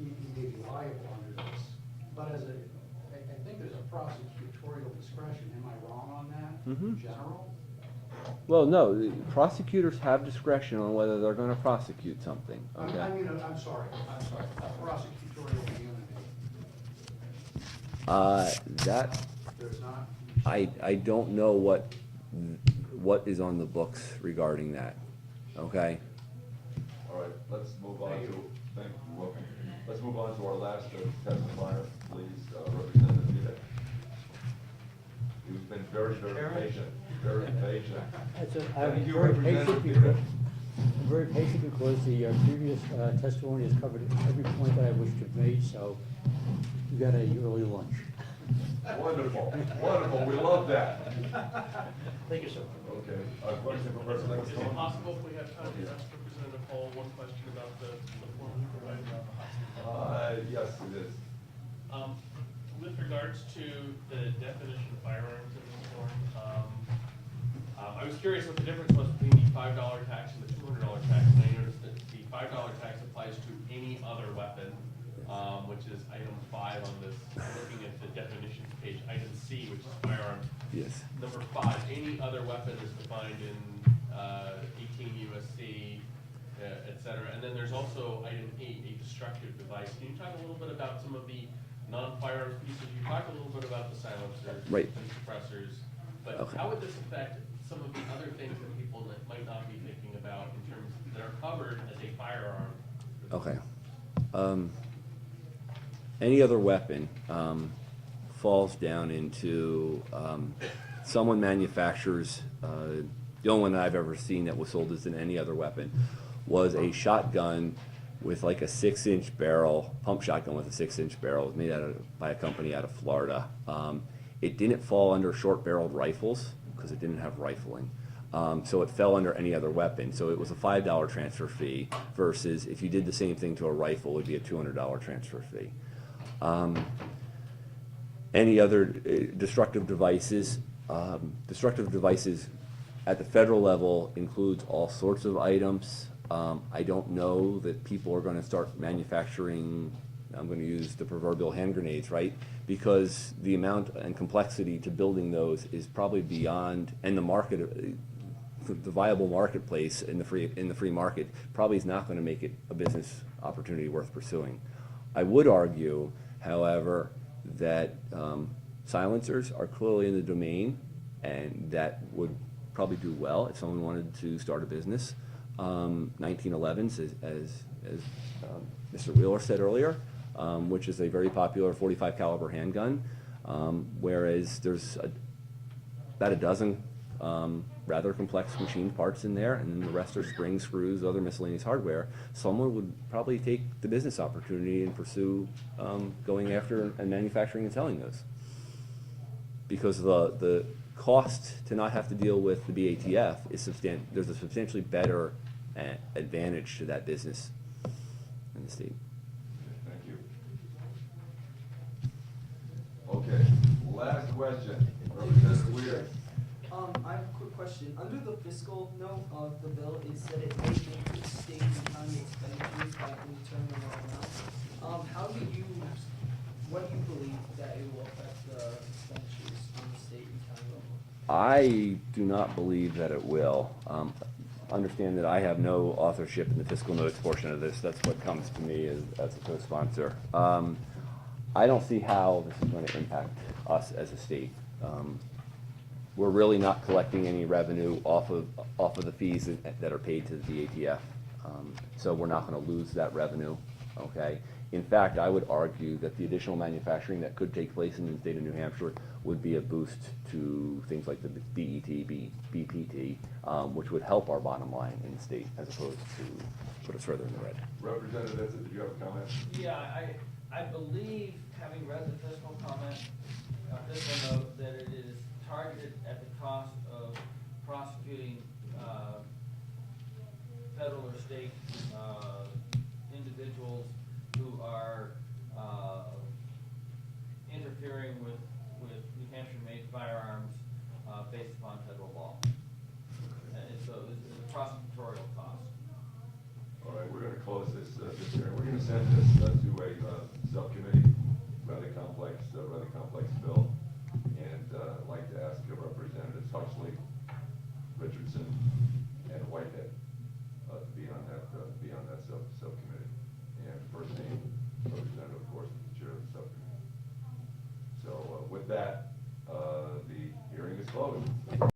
you may be liable under this. But I think there's a prosecutorial discretion. Am I wrong on that? In general? Well, no, the prosecutors have discretion on whether they're going to prosecute something. Okay. I'm sorry, prosecutorial immunity. That There's not? I don't know what is on the books regarding that. Okay. All right, let's move on to, thank you, welcome. Let's move on to our last testifier, please, Representative Vita. You've been very, very patient, very patient. I'm Thank you, very Representative patient Vita. I'm very patient because the previous testimony has covered every point that I wish to have made, so you got a early lunch. Wonderful, wonderful, we love that. Thank you, sir. Okay, question for Representative Is it Stone? possible if we have time to ask Representative Hoell one question about the form you provided on the hospital? Yes, it is. With regards to the definition of firearms in this form, I was curious what the difference was between the $5 tax and the $200 tax, and I noticed that the $5 tax applies to any other weapon, which is item 5 on this. I'm looking at the definitions page, item C, which is firearms. Yes. Number 5, any other weapon is defined in 18 U.S.C., et cetera. And then there's also item 8, a destructive device. Can you talk a little bit about some of the non-firearms pieces? You talked a little bit about the silencers Right. and suppressors, but Okay. how would this affect some of the other things that people that might not be thinking about in terms that are covered as a firearm? Okay. Any other weapon falls down into someone manufactures. The only one that I've ever seen that was sold as in any other weapon was a shotgun with like a 6-inch barrel, pump shotgun with a 6-inch barrel. It was made by a company out of Florida. It didn't fall under short-barreled rifles because it didn't have rifling. So it fell under any other weapon. So it was a $5 transfer fee versus if you did the same thing to a rifle, it would be a $200 transfer fee. Any other destructive devices? Destructive devices at the federal level includes all sorts of items. I don't know that people are going to start manufacturing, I'm going to use the proverbial hand grenades, right? Because the amount and complexity to building those is probably beyond, and the market, the viable marketplace in the free market probably is not going to make it a business opportunity worth pursuing. I would argue, however, that silencers are clearly in the domain, and that would probably do well if someone wanted to start a business. 1911s, as Mr. Wheeler said earlier, which is a very popular 45 caliber handgun, whereas there's about a dozen rather complex machined parts in there, and then the rest are springs, screws, other miscellaneous hardware. Someone would probably take the business opportunity and pursue going after and manufacturing and selling those. Because the cost to not have to deal with the BATF is there's a substantially better advantage to that business in the state. Thank you. Okay, last question, Representative Weir. I have a quick question. Under the fiscal note of the bill, it said it may increase state and county expenditures by an determinable amount. What do you believe that it will affect the expenditures on the state and county level? I do not believe that it will. Understand that I have no authorship in the fiscal notes portion of this. That's what comes to me as a co-sponsor. I don't see how this is going to impact us as a state. We're really not collecting any revenue off of the fees that are paid to the BATF. So we're not going to lose that revenue. Okay. In fact, I would argue that the additional manufacturing that could take place in the state of New Hampshire would be a boost to things like the BET, BPT, which would help our bottom line in the state as opposed to put us further in the red. Representative Vincent, did you have a comment? Yeah, I believe, having read the fiscal comment, fiscal note, that it is targeted at the cost of prosecuting federal or state individuals who are interfering with New Hampshire-made firearms based upon federal law. And so it's a prosecutorial cost. All right, we're going to close this hearing. We're going gonna send this to a subcommittee, rather complex bill. And I'd like to ask Representatives Huxley, Richardson, and Whitehead to be on that subcommittee. And first name, Representative, of course, is the chair of the subcommittee. So with that,